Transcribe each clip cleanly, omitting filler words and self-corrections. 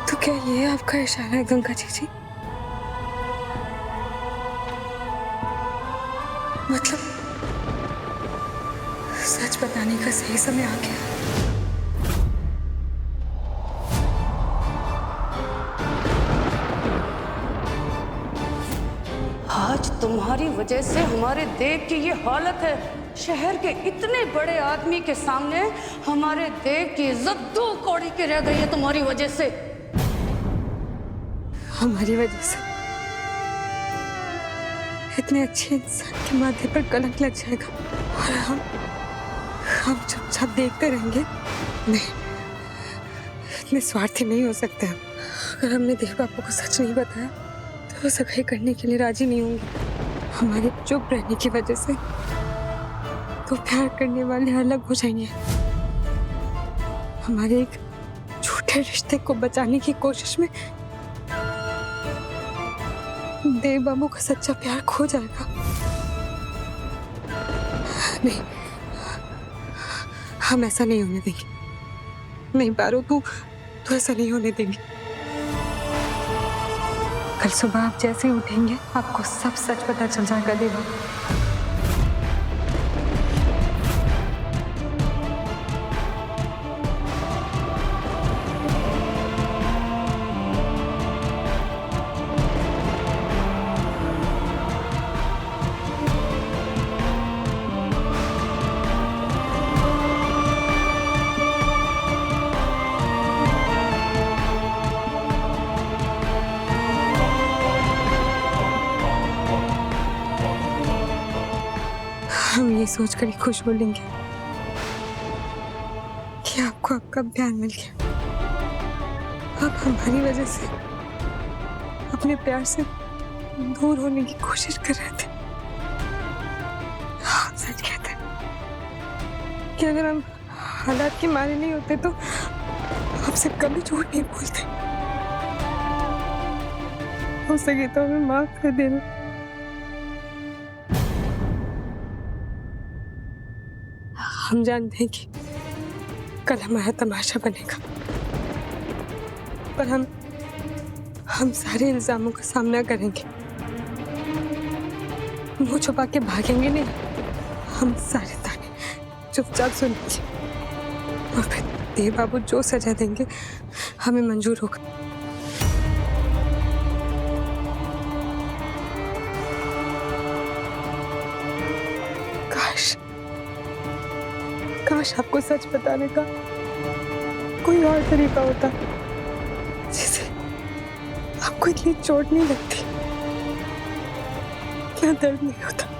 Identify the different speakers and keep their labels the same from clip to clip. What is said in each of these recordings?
Speaker 1: तो क्या ये आपका इशारा है गंगा जी? मतलब सच बताने का सही समय आ गया।
Speaker 2: आज तुम्हारी वजह से हमारे देव की ये हालत है। शहर के इतने बड़े आदमी के सामने हमारे देव की इज्जत दो कौड़ी की रह गई है तुम्हारी वजह से।
Speaker 1: हमारी वजह से इतने अच्छे इंसान के माथे पर कलंक लग जाएगा और हम चुपचाप देखते रहेंगे? नहीं, इतने स्वार्थी नहीं हो सकते हम। अगर हमने देव बाबू को सच नहीं बताया तो वो सगाई करने के लिए राजी नहीं होंगे। हमारे चुप रहने की वजह से तो प्यार करने वाले अलग हो जाएंगे। हमारे एक झूठे रिश्ते को बचाने की कोशिश में देव बाबू का सच्चा प्यार खो जाएगा। नहीं, हम ऐसा नहीं होने देंगे। नहीं पारो, तू ऐसा नहीं होने देंगे। कल सुबह आप जैसे ही उठेंगे आपको सब सच पता चल जाएगा देवा। हम ये सोचकर ही खुश बोलेंगे कि आपको आपका बयान मिल गया। आप हमारी वजह से अपने प्यार से दूर होने की कोशिश कर रहे थे। आप सच कहते हैं कि अगर हम हालात के मारे नहीं होते तो आपसे कभी झूठ नहीं बोलते। हो सके तो हमें माफ कर देना। हम जानते हैं कि कल हमारा तमाशा बनेगा, पर हम सारे इल्जामों का सामना करेंगे। मुंह छुपा के भागेंगे नहीं। हम सारे ताने चुपचाप सुनेंगे और फिर देव बाबू जो सजा देंगे हमें मंजूर होगा। काश आपको सच बताने का कोई और तरीका होता जिसे आपको इतनी चोट नहीं लगती, क्या दर्द नहीं होता।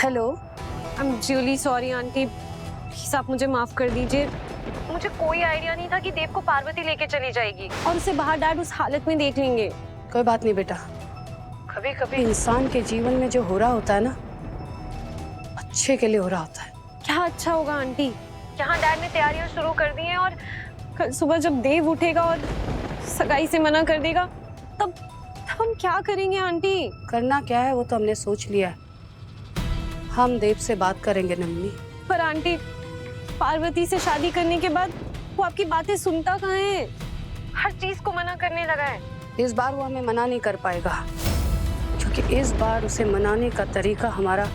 Speaker 3: Hello, I am really sorry aunty, please आप मुझे माफ कर दीजिए। मुझे कोई आइडिया नहीं था कि देव को पार्वती लेके चली जाएगी और उसे बाहर डैड उस हालत में देख लेंगे।
Speaker 2: कोई बात नहीं बेटा, कभी कभी इंसान के जीवन में जो हो रहा होता है ना, अच्छे के लिए हो रहा होता है।
Speaker 3: क्या अच्छा होगा आंटी? यहाँ डैड ने तैयारियां शुरू कर दी हैं और कल सुबह जब देव उठेगा और सगाई से मना कर देगा तब हम क्या करेंगे आंटी?
Speaker 2: करना क्या है वो तो हमने सोच लिया है। हम देव से बात करेंगे नंदिनी।
Speaker 3: पर आंटी, पार्वती से शादी करने के बाद वो आपकी बातें सुनता कहाँ है? हर चीज को मना करने लगा है।
Speaker 2: इस बार वो हमें मना नहीं कर पाएगा, क्योंकि इस बार उसे मनाने का तरीका हमारा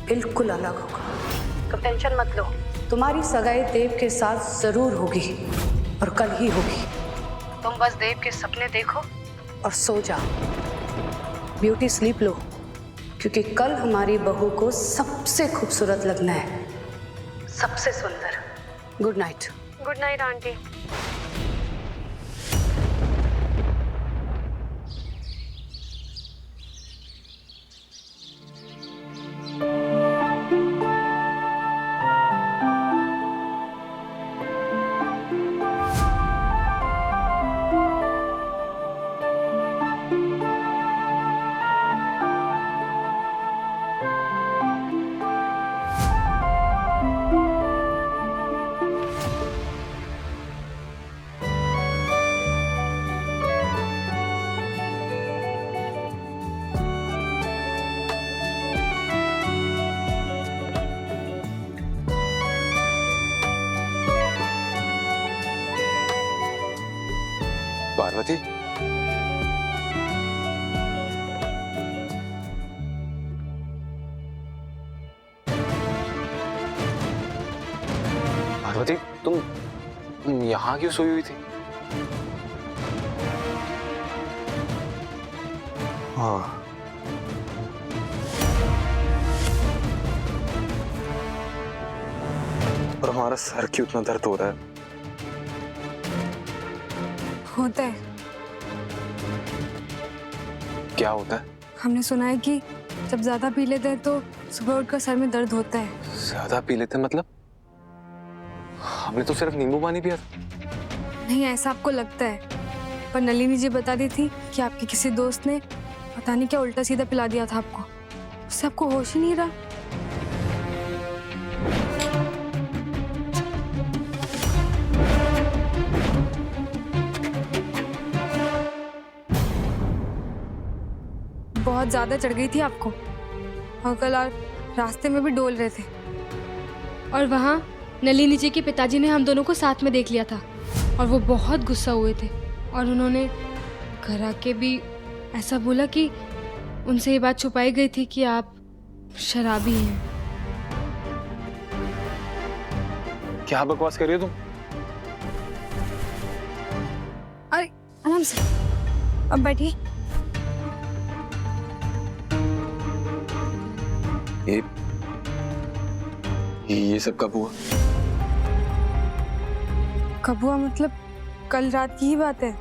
Speaker 2: बिल्कुल अलग होगा। तुम टेंशन मत लो, तुम्हारी सगाई देव के साथ जरूर होगी और कल ही होगी। तुम बस देव के सपने देखो और सो जाओ। ब्यूटी स्लीप लो, क्योंकि कल हमारी बहू को सबसे खूबसूरत लगना है, सबसे सुंदर। Good night.
Speaker 3: Good night aunty.
Speaker 4: Parvati, Parvati, तुम यहाँ क्यों सोई हुई थी? हाँ, और हमारा सर क्यों इतना दर्द हो रहा है?
Speaker 1: होता है।
Speaker 4: क्या होता है?
Speaker 1: हमने सुना है कि जब ज्यादा पी लेते हैं तो सुबह उठकर सर में दर्द होता है।
Speaker 4: ज्यादा पी लेते मतलब? हमने तो सिर्फ नींबू पानी पिया था।
Speaker 1: नहीं, ऐसा आपको लगता है, पर नलिनी जी बता दी थी कि आपके किसी दोस्त ने पता नहीं क्या उल्टा सीधा पिला दिया था आपको। उससे आपको होश ही नहीं रहा। बहुत ज्यादा चढ़ गई थी आपको, और कल आप रास्ते में भी डोल रहे थे।
Speaker 5: और वहाँ नलिनी जी के पिताजी ने हम दोनों को साथ में देख लिया था और वो बहुत गुस्सा हुए थे और उन्होंने घर आके भी ऐसा बोला कि उनसे ये बात छुपाई गई थी कि आप शराबी हैं।
Speaker 4: क्या बकवास कर रही हो तुम?
Speaker 1: अरे आराम से, अब बैठिए।
Speaker 4: ये सब कब हुआ?
Speaker 1: कब हुआ मतलब कल रात की ही बात है।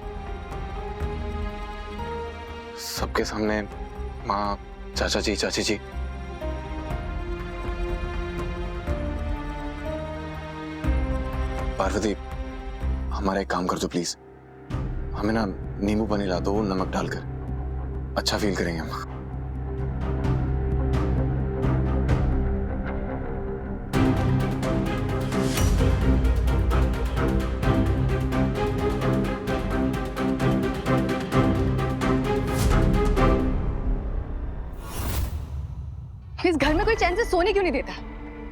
Speaker 4: सबके सामने? माँ, चाचा जी, चाची जी? पार्वती, हमारा एक काम कर दो प्लीज। हमें ना नींबू पानी ला दो नमक डालकर, अच्छा फील करेंगे हम।
Speaker 6: इस घर में कोई चैन से सोने क्यों नहीं देता?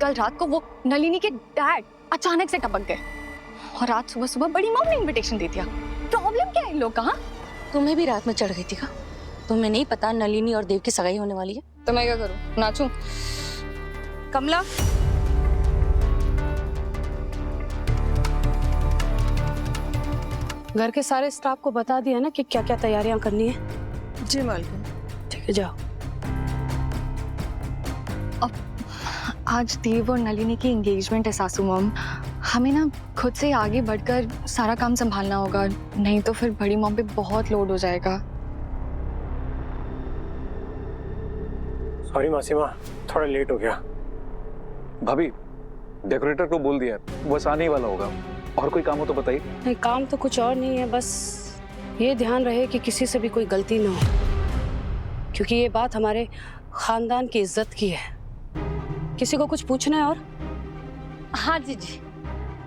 Speaker 6: कल रात को वो नलिनी के डैड अचानक से टपक गए और आज सुबह सुबह बड़ी मॉम ने इनविटेशन दे दिया। प्रॉब्लम क्या है इन लोग का? हाँ,
Speaker 7: तुम्हें भी रात में चढ़ गई थी का? तुम्हें नहीं पता नलिनी और देव की सगाई होने वाली है?
Speaker 6: तो मैं क्या करूं? नाचूं? कमला,
Speaker 2: घर के सारे स्टाफ को बता दिया ना कि क्या क्या तैयारियां करनी है?
Speaker 6: जी मालकिन।
Speaker 2: ठीक है, जाओ।
Speaker 6: आज देव और नलिनी की एंगेजमेंट है सासू मॉम। हमें ना खुद से आगे बढ़कर सारा काम संभालना होगा, नहीं तो फिर बड़ी मॉम पे बहुत लोड हो जाएगा।
Speaker 8: सॉरी मासी माँ, थोड़ा लेट हो गया।
Speaker 9: भाभी, डेकोरेटर को बोल दिया, बस आने ही वाला होगा। और कोई काम हो तो बताइए।
Speaker 2: नहीं, काम तो कुछ और नहीं है, बस ये ध्यान रहे कि किसी से भी कोई गलती ना हो, क्योंकि ये बात हमारे खानदान की इज्जत की है। किसी को कुछ पूछना है? और
Speaker 7: हाँ जी जी,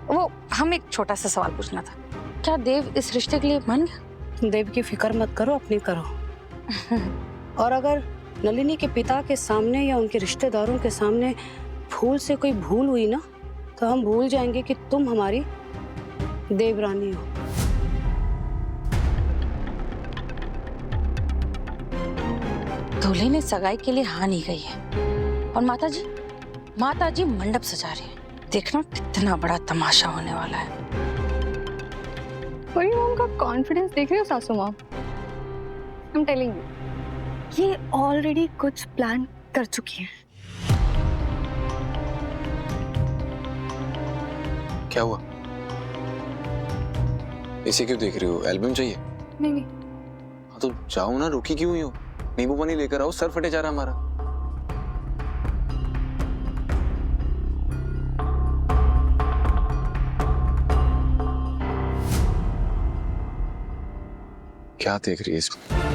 Speaker 7: वो हम एक छोटा सा सवाल पूछना था। क्या देव इस रिश्ते के लिए मान गया?
Speaker 2: देव की फिक्र मत करो, अपनी करो। और अगर नलिनी के पिता के सामने या उनके रिश्तेदारों के सामने भूल से कोई भूल हुई ना, तो हम भूल जाएंगे कि तुम हमारी देवरानी हो।
Speaker 7: दूल्हे ने सगाई के लिए हाँ नहीं कही है और माता जी मंडप सजा रही है। देखना कितना बड़ा तमाशा होने वाला है।
Speaker 6: बड़ी मॉम का कॉन्फिडेंस देख रहे हो सासू मॉम? I'm telling you, ये ऑलरेडी कुछ प्लान कर चुकी है।
Speaker 4: क्या हुआ? इसे क्यों देख रही हो? एल्बम चाहिए?
Speaker 6: नहीं।
Speaker 4: हाँ तो जाओ ना, रुकी क्यों हुई हो? नींबू पानी लेकर आओ, सर फटे जा रहा हमारा। क्या देख रही है इसमें?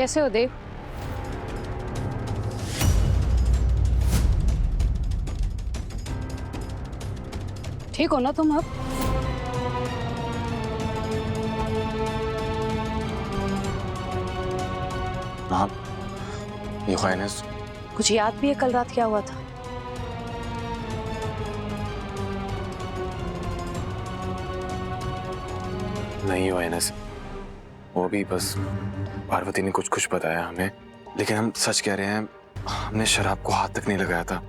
Speaker 2: कैसे हो देव? ठीक हो ना तुम अब?
Speaker 4: आप ये ख्यानस
Speaker 2: कुछ याद भी है कल रात क्या हुआ था?
Speaker 4: नहीं हुआ एनस, वो भी बस पार्वती ने कुछ कुछ बताया हमें, लेकिन हम सच कह रहे हैं, हमने शराब को हाथ तक नहीं लगाया था।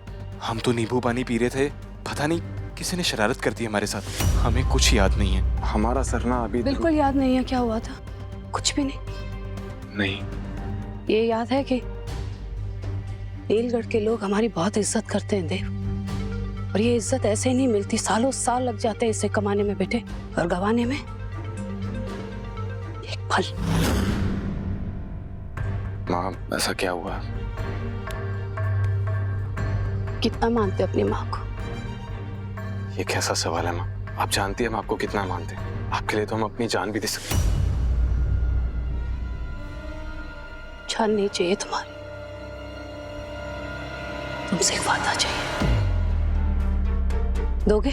Speaker 10: हम तो नींबू पानी पी रहे थे, पता नहीं किसी ने शरारत कर दी हमारे साथ, हमें कुछ याद नहीं है।
Speaker 4: हमारा सर ना अभी
Speaker 2: बिल्कुल याद नहीं है क्या हुआ था? कुछ भी नहीं?
Speaker 4: नहीं।
Speaker 2: ये याद है कि नीलगढ़ के लोग हमारी बहुत इज्जत करते हैं देव, और ये इज्जत ऐसे ही नहीं मिलती, सालों साल लग जाते हैं इसे कमाने में बेटे, और गंवाने में एक पल।
Speaker 4: माँ ऐसा क्या हुआ?
Speaker 2: कितना मानते अपनी माँ को?
Speaker 4: ये कैसा सवाल है माँ? आप जानती हैं हम आपको कितना मानते हैं, आपके लिए तो हम अपनी जान भी दे सकते हैं।
Speaker 2: जान नहीं चाहिए तुम्हारी, तुमसे एक वादा चाहिए, दोगे?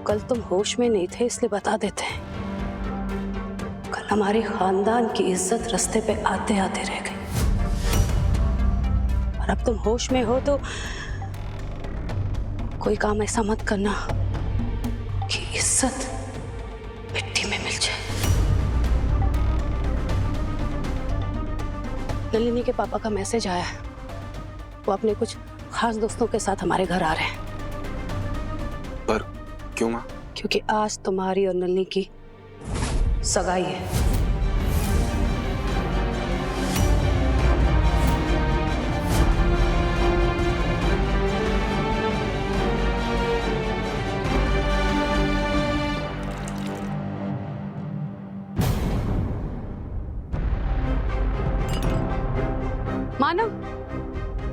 Speaker 2: कल तुम होश में नहीं थे इसलिए बता देते हैं, कल हमारे खानदान की इज्जत रास्ते पे आते आते रह गई, और अब तुम होश में हो तो कोई काम ऐसा मत करना कि इज्जत मिट्टी में मिल जाए। नलिनी के पापा का मैसेज आया है, वो अपने कुछ खास दोस्तों के साथ हमारे घर आ रहे हैं।
Speaker 4: पर क्यों माँ?
Speaker 2: क्योंकि आज तुम्हारी और नलिनी की सगाई है। मानव,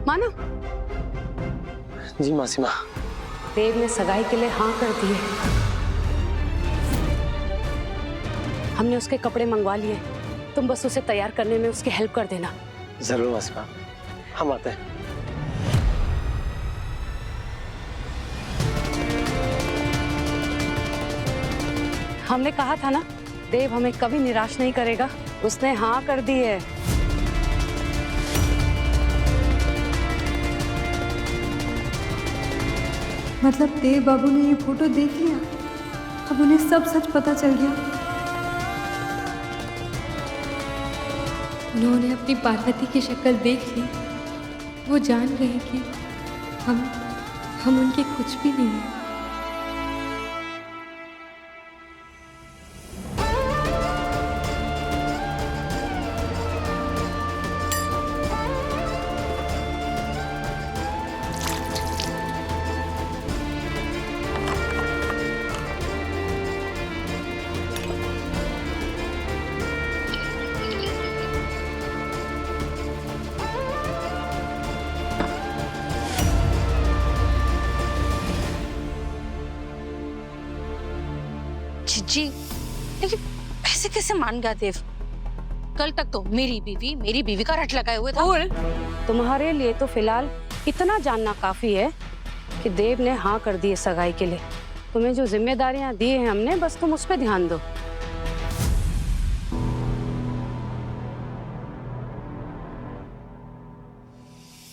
Speaker 2: मानव।
Speaker 8: जी मासीमा।
Speaker 2: देव ने सगाई के लिए हाँ कर दी है। हमने उसके कपड़े मंगवा लिए, तुम बस उसे तैयार करने में उसकी हेल्प कर देना।
Speaker 8: जरूर मासीमा, हम आते हैं।
Speaker 2: हमने कहा था ना, देव हमें कभी निराश नहीं करेगा, उसने हाँ कर दी है।
Speaker 5: मतलब देव बाबू ने ये फोटो देख लिया, अब उन्हें सब सच पता चल गया। उन्होंने अपनी पार्वती की शक्ल देख ली, वो जान गए कि हम उनके कुछ भी नहीं हैं।
Speaker 7: जी, लेकिन ऐसे कैसे मान गया देव? कल तक तो मेरी बीवी का रट लगाए हुए था।
Speaker 2: और तुम्हारे लिए तो फिलहाल इतना जानना काफी है कि देव ने हाँ कर दी है सगाई के लिए। तुम्हें जो जिम्मेदारियां दी हैं हमने, बस तुम उस पर ध्यान दो।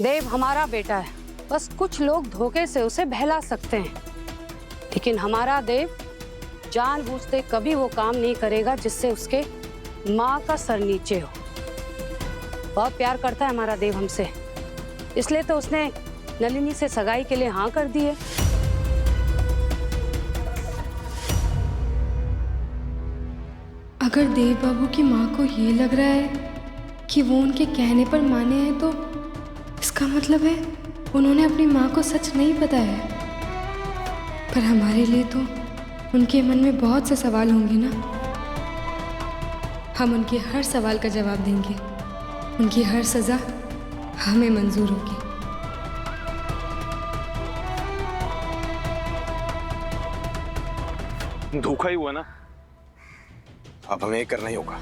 Speaker 2: देव हमारा बेटा है, बस कुछ लोग धोखे से उसे बहला सकते हैं, लेकिन हमारा देव जानबूझते कभी वो काम नहीं करेगा जिससे उसके माँ का सर नीचे हो। बहुत प्यार करता है हमारा देव हमसे, इसलिए तो उसने नलिनी से सगाई के लिए हाँ कर दी है।
Speaker 5: अगर देव बाबू की माँ को ये लग रहा है कि वो उनके कहने पर माने हैं, तो इसका मतलब है उन्होंने अपनी माँ को सच नहीं बताया है। पर हमारे लिए तो उनके मन में बहुत से सवाल होंगे ना, हम उनके हर सवाल का जवाब देंगे, उनकी हर सज़ा हमें मंजूर होगी।
Speaker 9: धोखा ही हुआ ना,
Speaker 4: अब हमें ये करना ही होगा।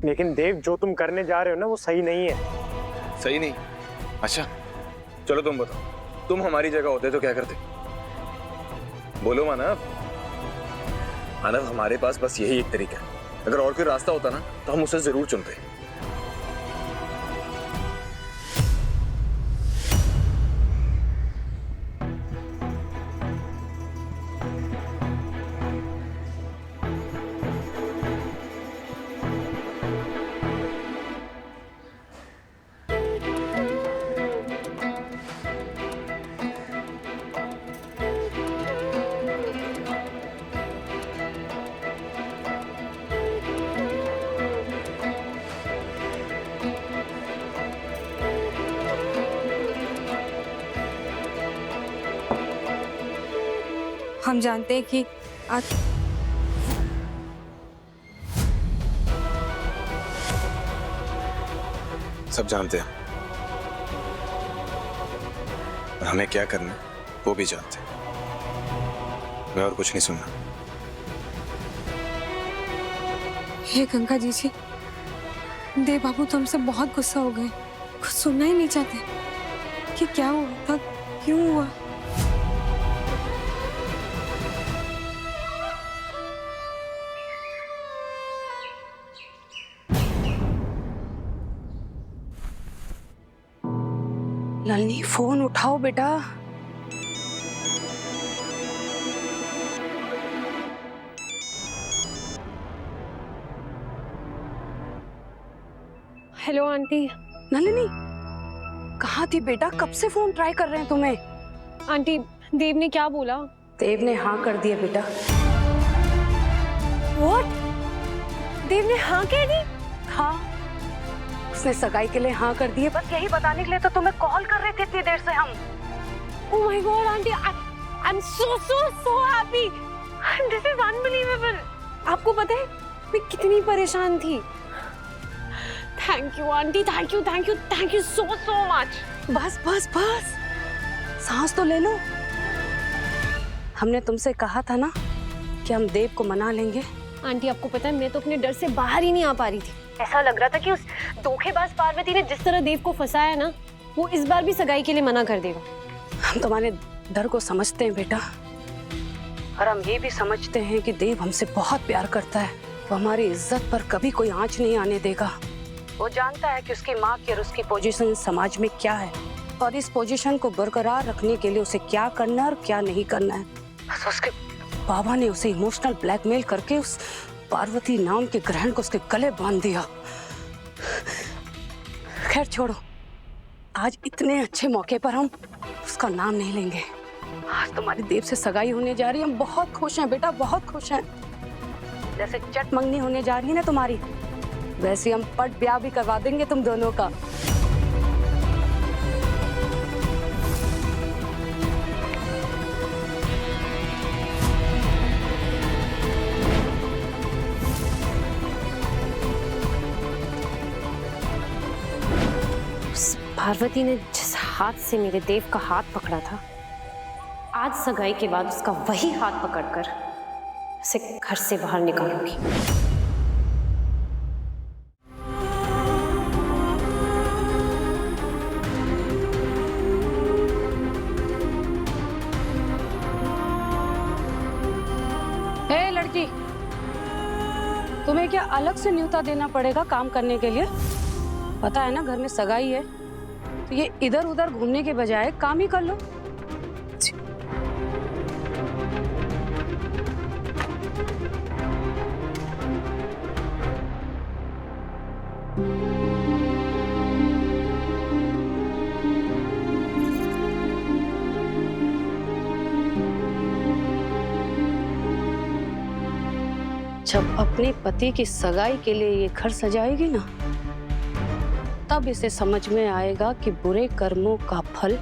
Speaker 8: लेकिन देव, जो तुम करने जा रहे हो ना वो सही नहीं है।
Speaker 4: सही नहीं? अच्छा चलो तुम बताओ, तुम हमारी जगह होते तो क्या करते? बोलो मानव। मानव, हमारे पास बस यही एक तरीका है। अगर और कोई रास्ता होता ना तो हम उसे जरूर चुनते।
Speaker 1: हम जानते हैं कि आज
Speaker 4: सब जानते हैं और हमें क्या करना है वो भी जानते हैं। मैं और कुछ नहीं सुनना।
Speaker 1: हे गंगा जी, देव बाबू तो हमसे बहुत गुस्सा हो गए। कुछ सुनना ही नहीं चाहते कि क्या हुआ था, क्यों हुआ।
Speaker 2: नलिनी, फोन उठाओ बेटा।
Speaker 3: Hello aunty.
Speaker 2: नलिनी, कहाँ थी बेटा? कब से फोन ट्राई कर रहे हैं तुम्हें?
Speaker 3: आंटी, देव ने क्या बोला?
Speaker 2: देव ने हाँ कर दिया बेटा।
Speaker 3: What? देव ने हाँ कह दी?
Speaker 2: हाँ, उसने सगाई के लिए हाँ कर दिए। बस यही बताने के लिए तो तुम्हें कॉल कर रहे थे इतनी देर से हम।
Speaker 3: Oh my God, aunty, I'm so happy. This is unbelievable. आपको पता है मैं कितनी परेशान थी। Thank you aunty, thank you so much.
Speaker 2: बस बस बस, सांस तो ले लो। हमने तुमसे कहा था ना कि हम देव को मना लेंगे।
Speaker 3: आंटी, आपको पता है मैं तो अपने डर से बाहर ही नहीं आ पा रही थी। ऐसा लग रहा था कि उस धोखेबाज पार्वती ने जिस तरह देव को फंसाया ना, वो इस बार भी सगाई के लिए मना कर देगा।
Speaker 2: हम तुम्हारे डर को समझते हैं बेटा, और हम ये भी समझते हैं कि देव हमसे बहुत प्यार करता है। वो हमारी इज्जत पर कभी कोई आंच नहीं आने देगा। वो जानता है कि उसकी माँ की और उसकी पोजीशन समाज में क्या है, और इस पोजीशन को बरकरार रखने के लिए उसे क्या करना है और क्या नहीं करना है। बस उसके बाबा ने उसे इमोशनल ब्लैकमेल करके उस पार्वती नाम के ग्रहण को उसके गले बांध दिया। खैर छोड़ो, आज इतने अच्छे मौके पर हम उसका नाम नहीं लेंगे। आज तुम्हारी देव से सगाई होने जा रही है। हम बहुत खुश हैं बेटा, बहुत खुश हैं। जैसे चट मंगनी होने जा रही है ना तुम्हारी, वैसे हम पट ब्याह भी करवा देंगे तुम दोनों का।
Speaker 3: पार्वती ने जिस हाथ से मेरे देव का हाथ पकड़ा था, आज सगाई के बाद उसका वही हाथ पकड़कर उसे घर से बाहर निकालूंगी।
Speaker 2: हे लड़की, तुम्हें क्या अलग से न्योता देना पड़ेगा काम करने के लिए? पता है ना घर में सगाई है, तो ये इधर उधर घूमने के बजाय काम ही कर लो। जब अपने पति की सगाई के लिए ये घर सजाएगी ना, तब इसे समझ में आएगा कि बुरे कर्मों का फल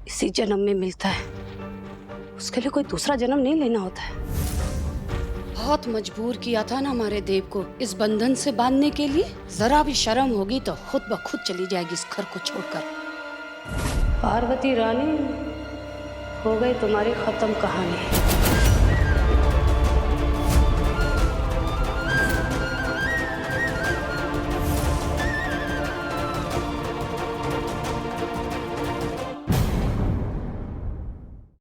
Speaker 2: इसी जन्म में मिलता है। उसके लिए कोई दूसरा जन्म नहीं लेना होता है। बहुत मजबूर किया था ना हमारे देव को इस बंधन से बांधने के लिए। जरा भी शर्म होगी तो खुद ब खुद चली जाएगी इस घर को छोड़कर। पार्वती रानी, हो गई तुम्हारी खत्म कहानी।